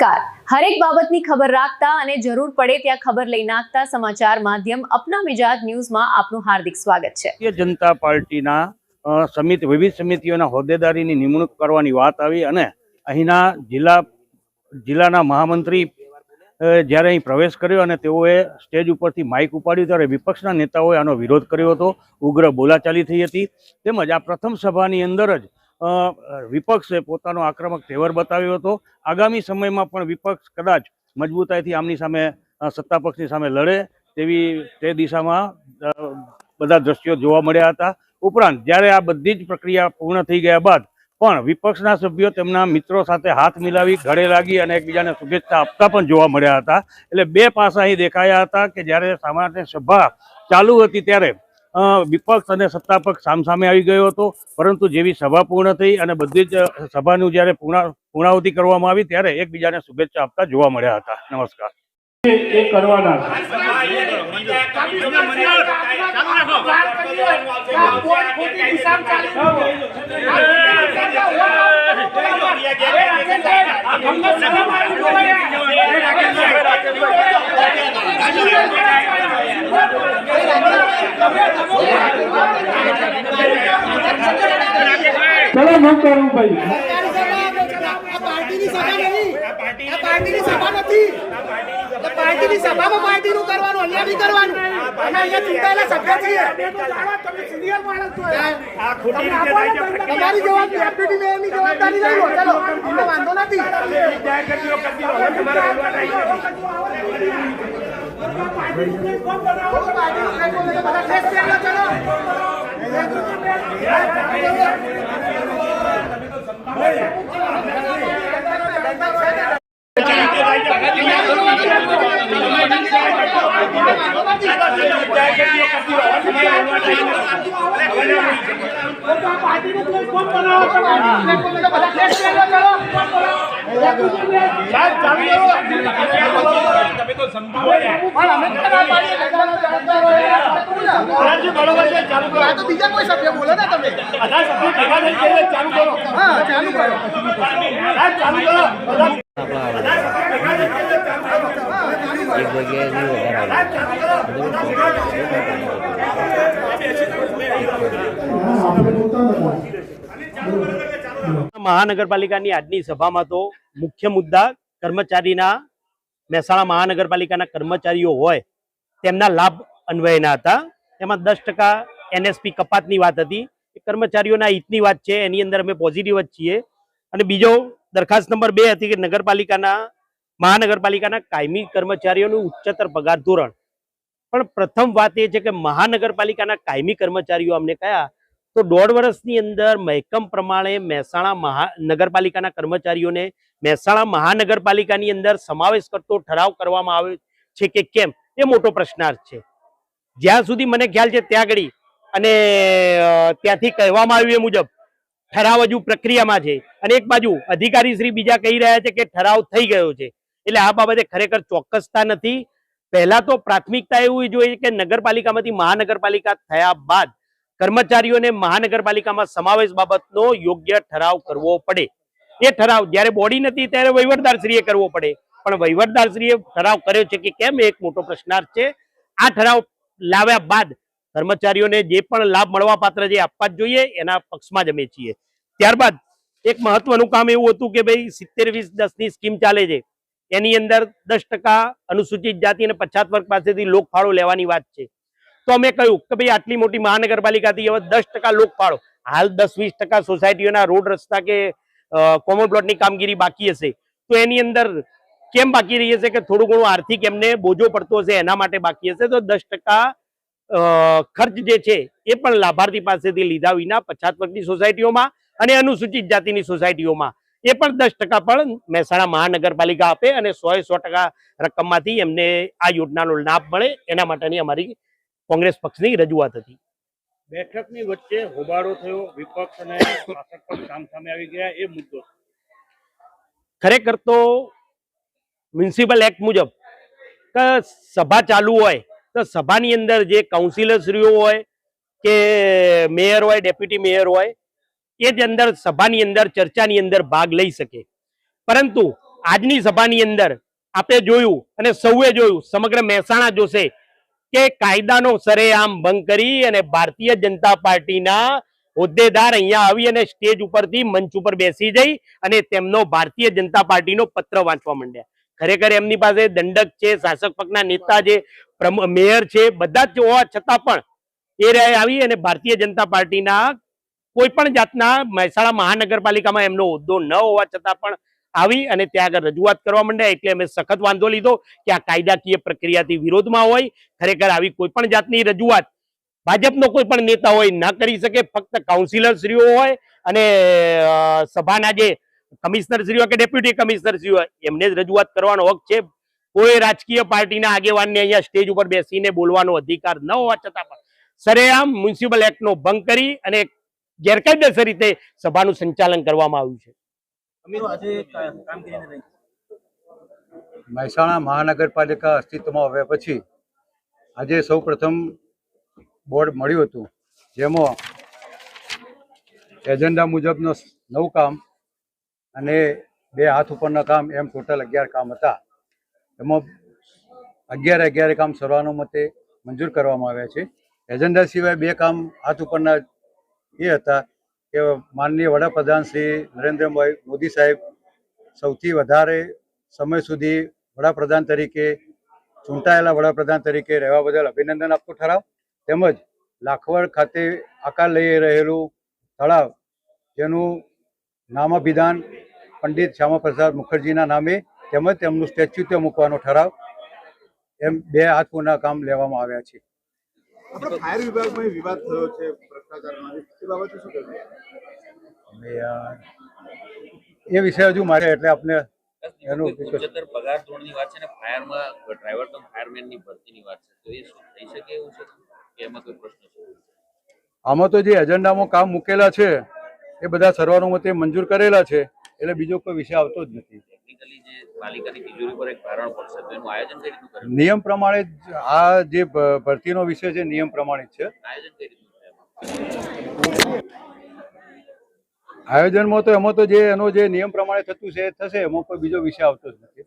નમસ્કાર। હરેક બાબતની ખબર રાખતા અને જરૂર પડે ત્યાં ખબર લઈ નાખતા સમાચાર માધ્યમ અપના મિજાજ ન્યૂઝમાં આપનું હાર્દિક સ્વાગત છે। ભારતીય જનતા પાર્ટીના વિવિધ સમિતિઓના હોદ્દેદારીની નિમણૂક કરવાની વાત આવી અને અહીંના જિલ્લાના મહામંત્રી જ્યારે અહીં પ્રવેશ કર્યો અને તેઓએ સ્ટેજ ઉપરથી માઇક ઉપાડ્યું ત્યારે વિપક્ષના નેતાઓએ આનો વિરોધ કર્યો હતો, ઉગ્ર બોલાચાલી થઈ હતી। તેમજ આ પ્રથમ સભાની અંદર જ વિપક્ષે પોતાનો આક્રમક તેવર બતાવ્યો હતો। આગામી સમયમાં પણ વિપક્ષ કદાચ મજબૂતાઈથી આમની સામે સત્તાપક્ષની સામે લડે તેવી તે દિશામાં બધા દ્રશ્યો જોવા મળ્યા હતા। ઉપરાંત જ્યારે આ બધી જ પ્રક્રિયા પૂર્ણ થઈ ગયા બાદ પણ વિપક્ષના સભ્યો તેમના મિત્રો સાથે હાથ મિલાવી ગળે લાગી અને એકબીજાને શુભેચ્છા આપતા પણ જોવા મળ્યા હતા। એટલે બે પાસા અહીં દેખાયા હતા કે જ્યારે સામાન્ય સભા ચાલુ હતી ત્યારે વિપક્ષ અને સત્તાપક્ષ સામસામે આવી ગયો હતો, પરંતુ જેવી સભા પૂર્ણ થઈ અને બધી જ સભાનું જ્યારે પૂર્ણાહુતિ કરવામાં આવી ત્યારે એકબીજાને શુભેચ્છા આપતા જોવા મળ્યા હતા। નમસ્કાર। એ કરવાના ચલો ન કરું ભાઈ, પાર્ટીની સભા નથી, પાર્ટીની સભામાં પાર્ટીનું કરવાનું, અહીંયા બી કરવાનું। અમે અહીંયા ચૂંટાયેલા સભ્ય છીએ, તમારી જવાબદારી ડેપ્યુટી મેયરની જવાબદારી લઈ લો। ચલો, અમને વાંધો નથી। બીજા કોઈ સભ્ય બોલો ને, તમે ચાલુ કરો। હા, ચાલુ કરો। મહાનગરપાલિકાની આજની સભામાં તો મુખ્ય મુદ્દા કર્મચારીના મહેસાણા મહાનગરપાલિકાના કર્મચારીઓ હોય તેમના લાભ અન્વયના હતા। તેમાં 10% NSP કપાતની વાત હતી। કર્મચારીઓના હિતની વાત છે, એની અંદર અમે પોઝિટિવ જ છીએ। અને બીજો દરખાસ્ત નંબર 2 હતી કે મહાનગરપાલિકાના કાયમી કર્મચારીઓનું ઉચ્ચતર પગાર ધોરણ। પણ પ્રથમ વાત એ છે કે મહાનગરપાલિકાના કાયમી કર્મચારીઓ અમને કયા તો 1.5 વર્ષની અંદર મહેકમ પ્રમાણે મહેસાણા નગરપાલિકાના કર્મચારીઓને મહેસાણા મહાનગરપાલિકાની અંદર સમાવેશ કરતો ઠરાવ કરવામાં આવે છે કે કેમ, એ મોટો પ્રશ્નાર્થ છે। જ્યાં સુધી મને ખ્યાલ છે ત્યાં આગળ અને ત્યાંથી કહેવામાં આવ્યું એ મુજબ ઠરાવ હજુ પ્રક્રિયામાં છે અને એક બાજુ અધિકારી શ્રી બીજા કહી રહ્યા છે કે ઠરાવ થઈ ગયો છે। એટલે આ બાબતે ખરેખર ચોક્કસતા નથી। પહેલા તો પ્રાથમિકતા એવું જોઈએ કે નગરપાલિકામાંથી મહાનગરપાલિકા થયા બાદ કર્મચારીઓને મહાનગરપાલિકામાં સમાવેશ બાબતનો યોગ્ય ઠરાવ કરવો પડે। એ ઠરાવ જ્યારે બોડી નથી ત્યારે વહીવટદારશ્રીએ કરવો પડે, પણ વહીવટદારશ્રીએ ઠરાવ કર્યો છે કે કેમ, એક મોટો પ્રશ્નાર્થ છે। આ ઠરાવ લાવ્યા બાદ કર્મચારીઓને જે પણ લાભ મળવા પાત્ર જે આપવા જ જોઈએ એના પક્ષમાં જ અમે છીએ। ત્યારબાદ એક મહત્વનું કામ એવું હતું કે ભાઈ 70-20-10ની સ્કીમ ચાલે છે, એની અંદર 10% અનુસૂચિત જાતિ અને પછાત વર્ગ પાસેથી લોકફાળો લેવાની વાત છે। તો અમે કહ્યું કે ભાઈ આટલી મોટી મહાનગરપાલિકાથી હવે 10% લોકફાળો, હાલ 10-20% સોસાયટીઓના રોડ રસ્તા કે કોમન પ્લોટની કામગીરી બાકી હશે, તો એની અંદર કેમ બાકી રહી હશે કે થોડું ઘણું આર્થિક એમને બોજો પડતો હશે એના માટે બાકી હશે। તો 10% ખર્ચ જે છે એ પણ લાભાર્થી પાસેથી લીધા વિના પછાત વર્ગની સોસાયટીઓમાં અને અનુસૂચિત જાતિની સોસાયટીઓમાં એ પણ 10% પણ મહેસાણા મહાનગરપાલિકા આપે અને 100% રકમમાંથી એમને આ યોજનાનો લાભ મળે, એના માટેની અમારી કોંગ્રેસ પક્ષની રજૂઆત હતી। બેઠકની વચ્ચે હોબાળો થયો, વિપક્ષ અને શાસક પક્ષ સામસામે આવી ગયા, એ મુદ્દો ખરેખર તો મ્યુનિસિપલ એક્ટ મુજબ સભા ચાલુ હોય તો સભાની અંદર જે કાઉન્સિલરશ્રીઓ હોય કે મેયર હોય, ડેપ્યુટી મેયર હોય, એ જ અંદર સભાની અંદર ચર્ચાની અંદર ભાગ લઈ શકે। પરંતુ આજની સભાની અંદર આપણે જોયું અને સૌએ જોયું, સમગ્ર મહેસાણા જોશે કે કાયદાનો સરેઆમ ભંગ કરી અને ભારતીય જનતા પાર્ટીના હોદ્દેદાર અહીંયા આવી અને સ્ટેજ ઉપરથી મંચ ઉપર બેસી જઈ અને તેમનો ભારતીય જનતા પાર્ટીનો પત્ર વાંચવા માંડ્યા. ખરેખર એમની પાસે દંડક છે, શાસક પક્ષના નેતા છે, મેયર છે, બધા જ હોવા છતાં પણ એ રહ્યા આવી અને ભારતીય જનતા પાર્ટીના કોઈ પણ જાતના મહેસાણા મહાનગરપાલિકામાં એમનો હોદ્દો ન હોવા છતાં પણ આવી અને ત્યાં આગળ રજૂઆત કરવા માંડ્યા. એટલે અમે સખત વાંધો લીધો કે આ કાયદાકીય પ્રક્રિયાથી વિરોધમાં હોય. ખરેખર આવી કોઈ પણ જાતની રજૂઆત ભાજપનો કોઈ પણ નેતા હોય ના કરી શકે. ફક્ત કાઉન્સિલર શ્રીઓ હોય અને સભાના જે કમિશનર શ્રીઓ કે ડેપ્યુટી કમિશનર શ્રીઓ હોય એમને જ રજૂઆત કરવાનો હક છે. કોઈ રાજકીય પાર્ટીના આગેવાનને અહીંયા સ્ટેજ ઉપર બેસીને બોલવાનો અધિકાર ન હોવા છતાં પણ સરેઆમ મ્યુનિસિપલ એક્ટનો ભંગ કરી અને ગેરકાયદેસર રીતે સભાનું સંચાલન કરવામાં આવ્યું છે. મહેસાણા મહાનગરપાલિકા અસ્તિત્વમાં આવ્યા પછી આજે સૌ પ્રથમ બોર્ડ મળ્યું હતું, જેમાં એજન્ડા મુજબનો 9 કામ અને 2 હાથ ઉપરના કામ એમ ટોટલ 11 કામ હતા. એમાં 11 કામ સર્વાનુમતે મંજૂર કરવામાં આવ્યા છે. એજન્ડા સિવાય 2 કામ હાથ ઉપરના એ હતા કે માનનીય વડાપ્રધાન શ્રી નરેન્દ્રભાઈ મોદી સાહેબ સૌથી વધારે સમય સુધી વડાપ્રધાન તરીકે ચૂંટાયેલા વડાપ્રધાન તરીકે રહેવા બદલ અભિનંદન આપતો ઠરાવ, તેમજ લાખવડ ખાતે આકાર લઈ રહેલું તળાવ જેનું નામાભિધાન પંડિત શ્યામાપ્રસાદ મુખર્જીના નામે તેમજ તેમનું સ્ટેચ્યુ ત્યાં મૂકવાનો ઠરાવ, એમ 2 હાથના કામ લેવામાં આવ્યા છે. આપણે ફાયર વિભાગમાં વિવાદ થયો છે ભ્રષ્ટાચારમાં, એ બાબતે શું કહેવું? એ વિષય હજુ મારે એટલે આપણે એનું ઉચ્ચતર પગાર ધોરણની વાત છે ને ફાયરમાં ડ્રાઈવર કમ ફાયરમેનની ભરતીની વાત છે, તો એ શું થઈ શકે એવું છે કે એમાં કોઈ પ્રશ્ન છે? આમાં તો જે એજન્ડામાં કામ મૂકેલા છે એ બધા સર્વાનુમતે મંજૂર કરેલા છે, એટલે બીજો કોઈ વિષય આવતો જ નથી. ટેકનિકલી જે પાલિકાની તિજોરી પર એક ભારણ પડશે તો એનું આયોજન કઈ રીતનું કરે? નિયમ પ્રમાણે જ આ જે ભરતીનો વિષય છે નિયમ પ્રમાણિત છે. આયોજન કઈ રીતનું થાય એમાં? આયોજનમાં તો એમાં તો જે એનો જે નિયમ પ્રમાણે થતું છે એ થશે, એમાં કોઈ બીજો વિષય આવતો જ નથી.